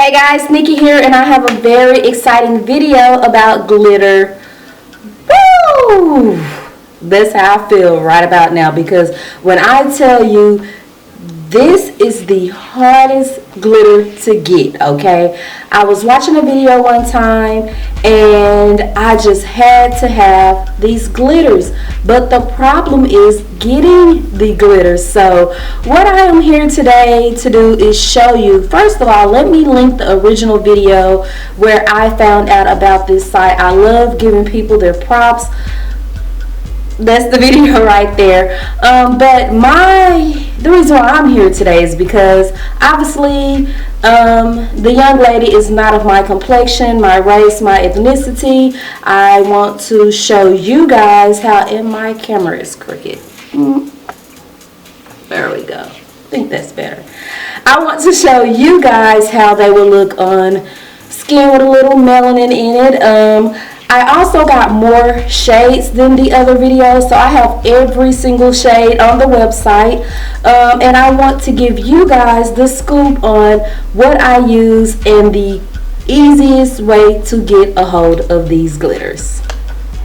Hey guys, Nikki here, and I have a very exciting video about glitter. Woo! That's how I feel right about now, because when I tell you this is the hardest glitter to get, okay? I was watching a video one time and I just had to have these glitters, but the problem is getting the glitters. So what I am here today to do is show you, first of all, let me link the original video where I found out about this site. I love giving people their props. That's the video right there. But the reason why I'm here today is because obviously the young lady is not of my complexion, my race, my ethnicity. I want to show you guys how, and my camera is crooked. There we go. I think that's better. I want to show you guys how they will look on skin with a little melanin in it. I also got more shades than the other videos, so I have every single shade on the website, and I want to give you guys the scoop on what I use and the easiest way to get a hold of these glitters.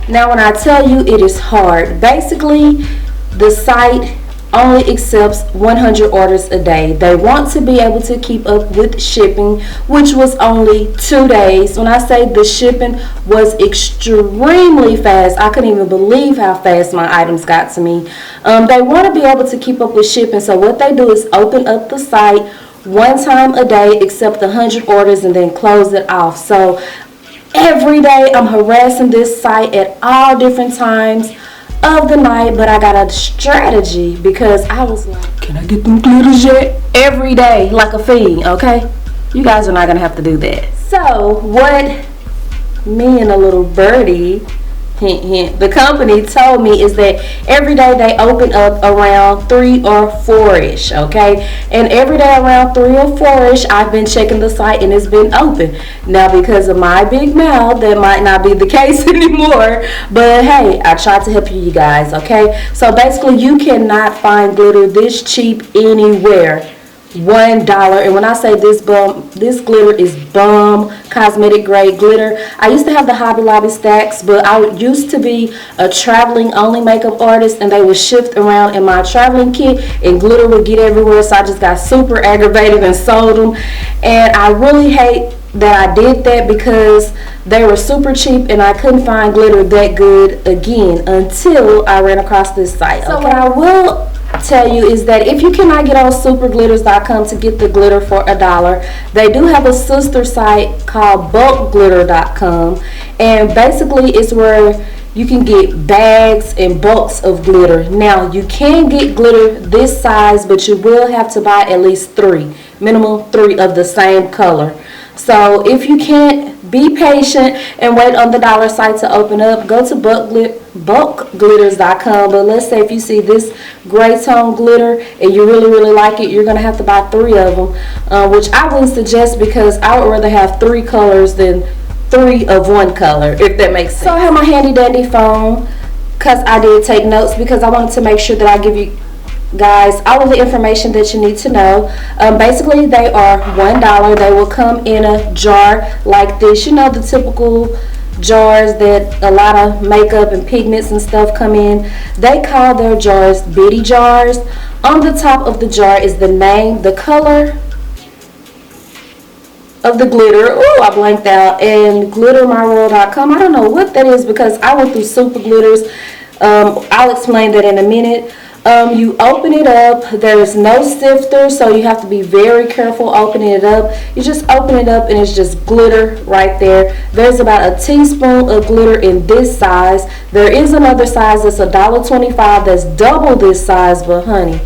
Now when I tell you it is hard, basically the site only accepts 100 orders a day. They want to be able to keep up with shipping, which was only 2 days. When I say the shipping was extremely fast, I couldn't even believe how fast my items got to me. They want to be able to keep up with shipping, so what they do is open up the site one time a day, accept 100 orders, and then close it off. So every day I'm harassing this site at all different times of the night, but I got a strategy because I was like, can I get them glitters yet? Every day like a fiend, okay? You guys are not gonna have to do that. So what me and a little birdie, hint hint, the company told me is that every day they open up around 3 or 4ish, okay? And every day around 3 or 4ish I've been checking the site and it's been open. Now because of my big mouth, that might not be the case anymore, but hey, I tried to help you guys, okay? So basically you cannot find glitter this cheap anywhere. $1, and when I say this glitter is bum cosmetic grade glitter. I used to have the Hobby Lobby stacks, but I used to be a traveling only makeup artist, and they would shift around in my traveling kit and glitter would get everywhere, so I just got super aggravated and sold them. And I really hate that I did that because they were super cheap and I couldn't find glitter that good again until I ran across this site. So what I will tell you is that if you cannot get on superglitters.com to get the glitter for $1, they do have a sister site called bulkglitter.com, and basically it's where you can get bags and bulks of glitter. Now you can get glitter this size, but you will have to buy at least 3, minimum 3 of the same color. So if you can't, be patient and wait on the dollar site to open up. Go to bulkglitters.com. But let's say if you see this gray tone glitter and you really like it, you're going to have to buy 3 of them, which I wouldn't suggest because I would rather have 3 colors than 3 of one color, if that makes sense. So I have my handy dandy phone because I did take notes because I wanted to make sure that I give you guys all of the information that you need to know. Basically they are $1. They will come in a jar like this, you know, the typical jars that a lot of makeup and pigments and stuff come in. They call their jars bitty jars. On the top of the jar is the name, the color of the glitter. Oh, I blanked out. And glittermyworld.com. I don't know what that is because I went through super glitters. I'll explain that in a minute. You open it up, there's no sifter, so you have to be very careful opening it up. You just open it up and it's just glitter right there. There's about a teaspoon of glitter in this size. There is another size that's $1.25 that's double this size, but honey,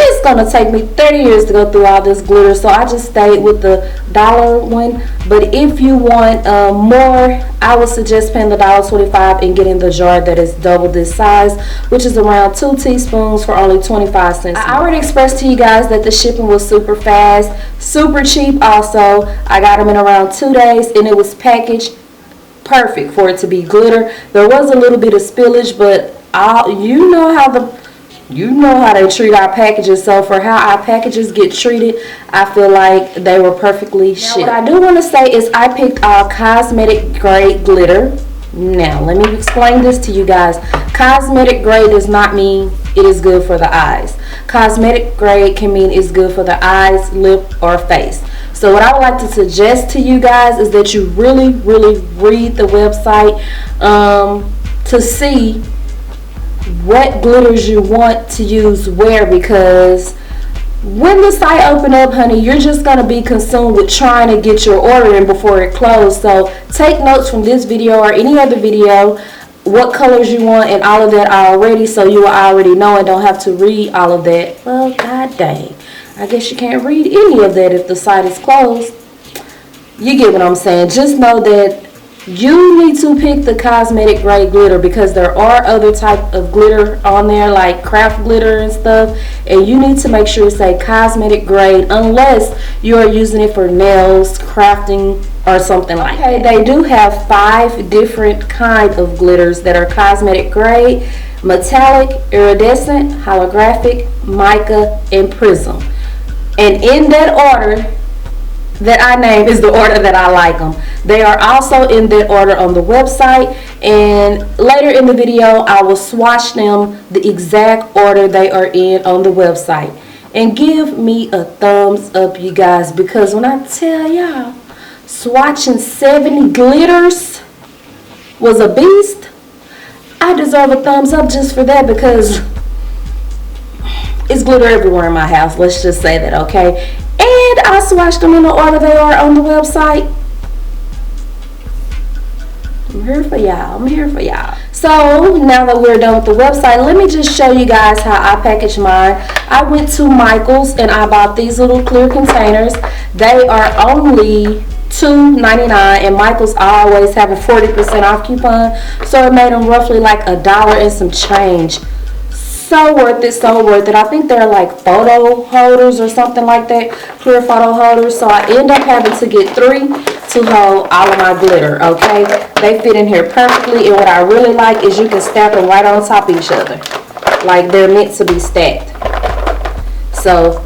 it's gonna take me 30 years to go through all this glitter, so I just stayed with the $1 one. But if you want more, I would suggest paying the $1.25 and getting the jar that is double this size, which is around 2 teaspoons for only 25 cents. I already expressed to you guys that the shipping was super fast, super cheap also. I got them in around 2 days and it was packaged perfect for it to be glitter. There was a little bit of spillage, but you know how the you know how they treat our packages. So for how our packages get treated, I feel like they were perfectly shipped. What I do want to say is I picked all cosmetic grade glitter. Now let me explain this to you guys. Cosmetic grade does not mean it is good for the eyes. Cosmetic grade can mean it's good for the eyes, lip, or face. So what I would like to suggest to you guys is that you really read the website to see what glitters you want to use where, because when the site open up, honey, you're just going to be consumed with trying to get your order in before it closed. So take notes from this video or any other video, what colors you want and all of that already, so you will already know and don't have to read all of that. Well, god dang, I guess you can't read any of that if the site is closed. You get what I'm saying. Just know that you need to pick the cosmetic grade glitter, because there are other type of glitter on there like craft glitter and stuff, and you need to make sure it say cosmetic grade unless you are using it for nails, crafting, or something like that. They do have 5 different kinds of glitters that are cosmetic grade: metallic, iridescent, holographic, mica, and prism. And in that order that I name is the order that I like them. They are also in that order on the website, and later in the video I will swatch them the exact order they are in on the website. And give me a thumbs up, you guys, because when I tell y'all swatching 70 glitters was a beast, I deserve a thumbs up just for that, because it's glitter everywhere in my house, let's just say that, okay? And I swatched them in the order they are on the website. I'm here for y'all. I'm here for y'all. So now that we're done with the website, let me just show you guys how I package mine. I went to Michael's and I bought these little clear containers. They are only $2.99, and Michael's always have a 40% off coupon, so it made them roughly like $1 and some change. So worth it, so worth it. I think they're like photo holders or something like that, clear photo holders. So I end up having to get 3 to hold all of my glitter, okay? They fit in here perfectly, and what I really like is you can stack them right on top of each other, like they're meant to be stacked. So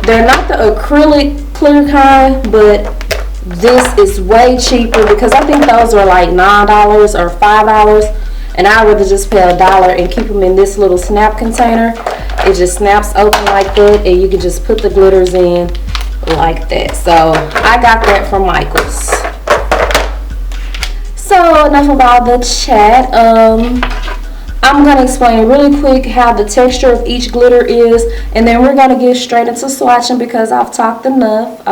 they're not the acrylic clear kind, but this is way cheaper, because I think those are like $9 or $5. And I would rather just pay $1 and keep them in this little snap container. It just snaps open like that, and you can just put the glitters in like that. So I got that from Michael's. So enough about the chat. I'm going to explain really quick how the texture of each glitter is, and then we're going to get straight into swatching because I've talked enough.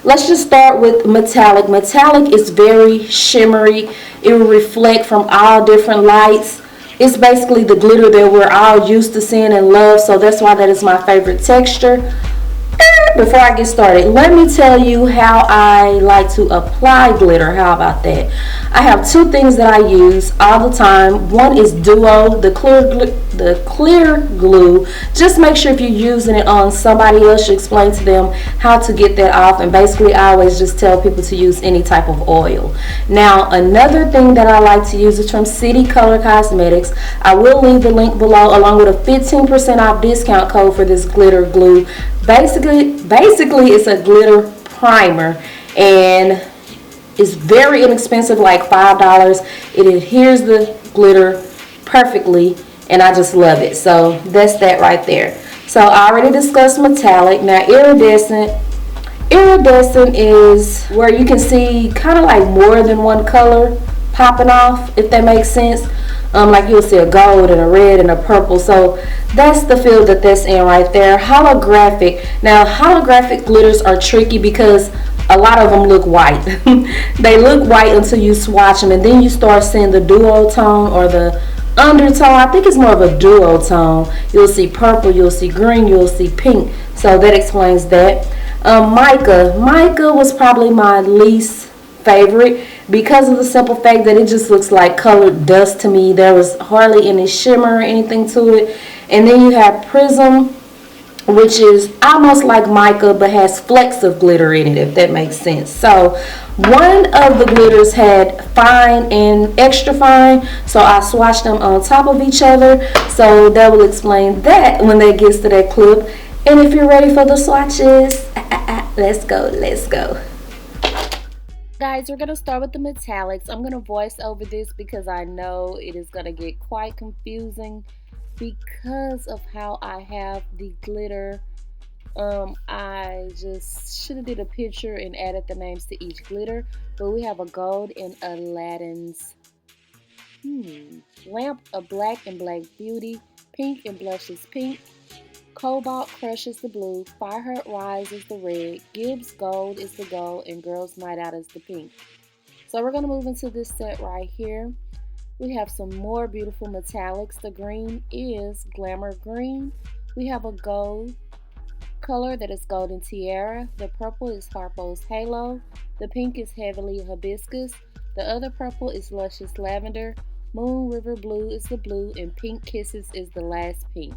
Let's just start with metallic. Metallic is very shimmery. It will reflect from all different lights. It's basically the glitter that we're all used to seeing and love, so that's why that is my favorite texture. Before I get started, let me tell you how I like to apply glitter. How about that? I have 2 things that I use all the time. One is Duo, the clear glue. Just make sure if you're using it on somebody else, you explain to them how to get that off. And basically, I always just tell people to use any type of oil. Now, another thing that I like to use is from City Color Cosmetics. I will leave the link below along with a 15% off discount code for this glitter glue. Basically it's a glitter primer, and it's very inexpensive, like $5. It adheres the glitter perfectly, and I just love it. So that's that right there. So I already discussed metallic. Now iridescent is where you can see kind of like more than one color popping off, if that makes sense. Like you'll see a gold and a red and a purple. So that's the field that that's in right there. Holographic. Now holographic glitters are tricky because a lot of them look white. They look white until you swatch them, and then you start seeing the duotone or the undertone. I think it's more of a duotone. You'll see purple, you'll see green, you'll see pink. So that explains that. Mica was probably my least favorite because of the simple fact that it just looks like colored dust to me. There was hardly any shimmer or anything to it. And then you have Prism. which is almost like mica but has flecks of glitter in it, if that makes sense. So one of the glitters had fine and extra fine, so I swatched them on top of each other. So that will explain that when that gets to that clip. And if you're ready for the swatches, let's go. Guys, we're going to start with the metallics. I'm going to voice over this because I know it is going to get quite confusing because of how I have the glitter. I just should have did a picture and added the names to each glitter. But we have a gold in Aladdin's lamp, a black in Black Beauty, pink in Blushes Pink, Cobalt Crushes the blue, Fireheart Rise is the red, Gibbs Gold is the gold, and Girls Night Out is the pink. So we're going to move into this set right here. We have some more beautiful metallics. The green is Glamour Green. We have a gold color that is Golden Tiara. The purple is Harpo's Halo. The pink is Heavily Hibiscus. The other purple is Luscious Lavender. Moon River Blue is the blue, and Pink Kisses is the last pink.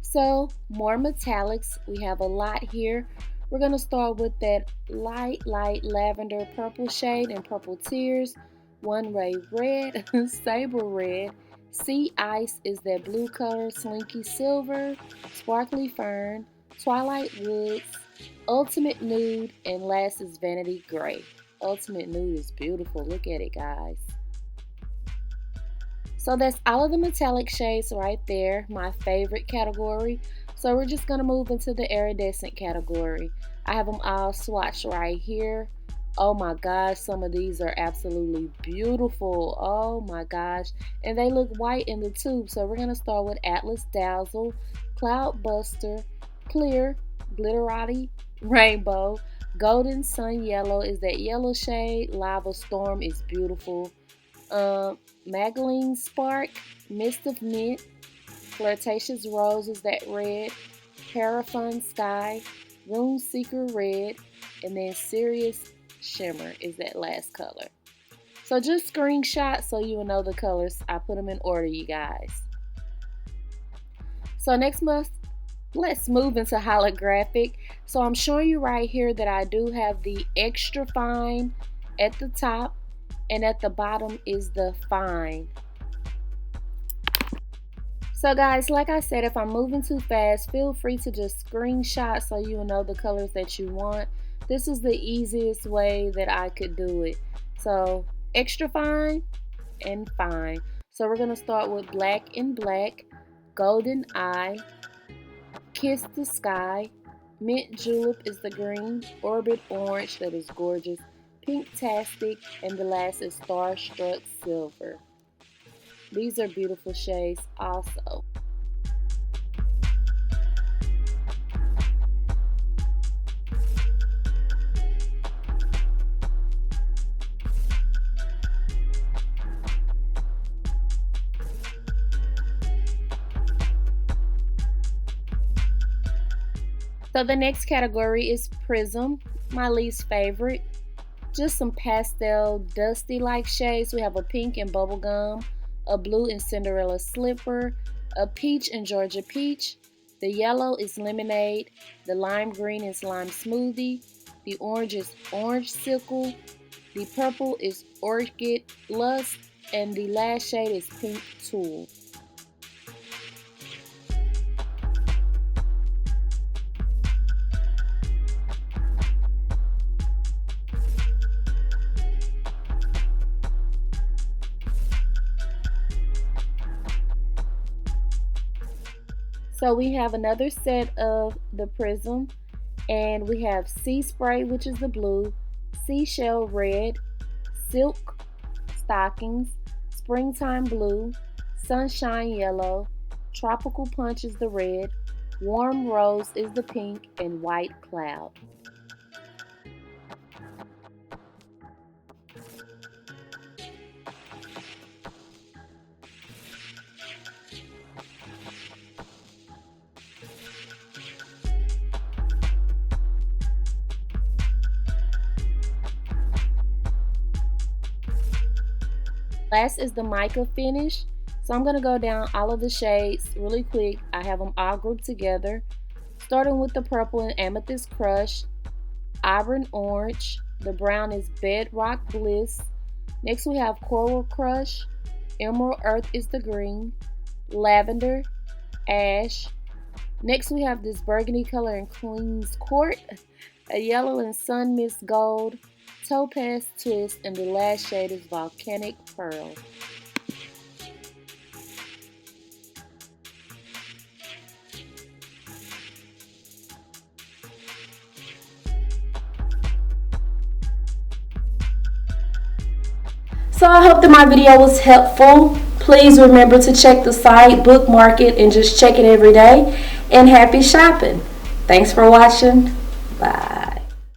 So, more metallics. We have a lot here. We're going to start with that light lavender purple shade and Purple Tears. One Ray Red, Sable Red. Sea Ice is that blue color. Slinky Silver, Sparkly Fern, Twilight Woods, Ultimate Nude, and last is Vanity Gray. Ultimate Nude is beautiful. Look at it, guys. So that's all of the metallic shades right there, my favorite category. So we're just going to move into the iridescent category. I have them all swatched right here. Oh my gosh, some of these are absolutely beautiful. Oh my gosh. And they look white in the tube. So we're going to start with Atlas Dazzle, Cloudbuster, Clear, Glitterati, Rainbow, Golden Sun Yellow is that yellow shade. Lava Storm is beautiful. Magdalene Spark, Mist of Mint, Flirtatious Rose is that red, Paraffin Sky, Rune Seeker Red, and then Serious Shimmer is that last color. So just screenshot so you will know the colors. I put them in order, you guys. So next month, let's move into holographic. So I'm showing you right here that I do have the extra fine at the top, and at the bottom is the fine. So guys, like I said, if I'm moving too fast, feel free to just screenshot so you will know the colors that you want. This is the easiest way that I could do it. So extra fine and fine. So we're going to start with Black in Black, Golden Eye, Kiss the Sky, Mint Julep is the green, Orbit Orange that is gorgeous, Pinktastic, and the last is Starstruck Silver. These are beautiful shades also. So the next category is Prism, my least favorite. Just some pastel, dusty-like shades. We have a pink and bubblegum, a blue and Cinderella Slipper, a peach and Georgia Peach. The yellow is Lemonade. The lime green is Lime Smoothie. The orange is Orange Sickle. The purple is Orchid Lust. And the last shade is Pink Tulle. So we have another set of the Prism, and we have Sea Spray, which is the blue, Seashell Red, Silk Stockings, Springtime Blue, Sunshine Yellow, Tropical Punch is the red, Warm Rose is the pink, and White Cloud. Last is the mica finish. So I'm going to go down all of the shades really quick. I have them all grouped together, starting with the purple and amethyst crush, ivory orange, the brown is bedrock bliss. Next we have coral crush, emerald earth is the green, lavender, ash. Next we have this burgundy color in Queen's Court, a yellow and sun mist gold, topaz twist, and the last shade is volcanic pearl. So I hope that my video was helpful. Please remember to check the site, bookmark it, and just check it every day. And happy shopping. Thanks for watching. Bye.